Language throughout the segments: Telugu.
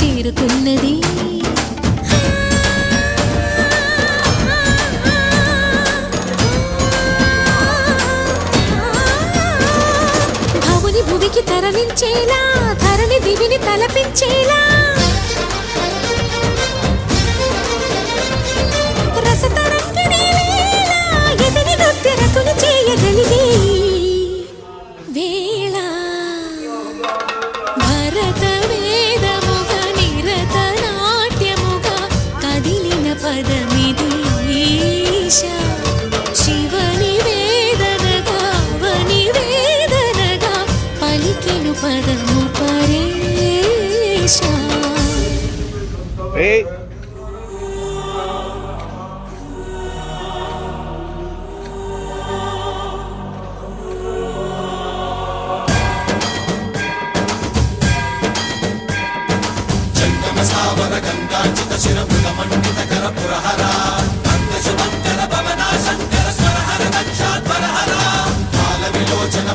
చేరుతున్నది. భవుని భువికి తరలించేలా, ధరణి దివిని తలపించేలా రసతరంగిణి లీల ఎదిని నృత్యరతులు చేయగలిగే వేళ. భరత వేదముగ నిరత నాట్యముగా కదిలిన పదమిది ఈశ. శివని వేదనగా వని వేదనగా పలికెను పదము పరేశ.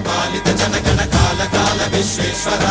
పాలిత జనగణ కాల కాల విశ్వేశ్వర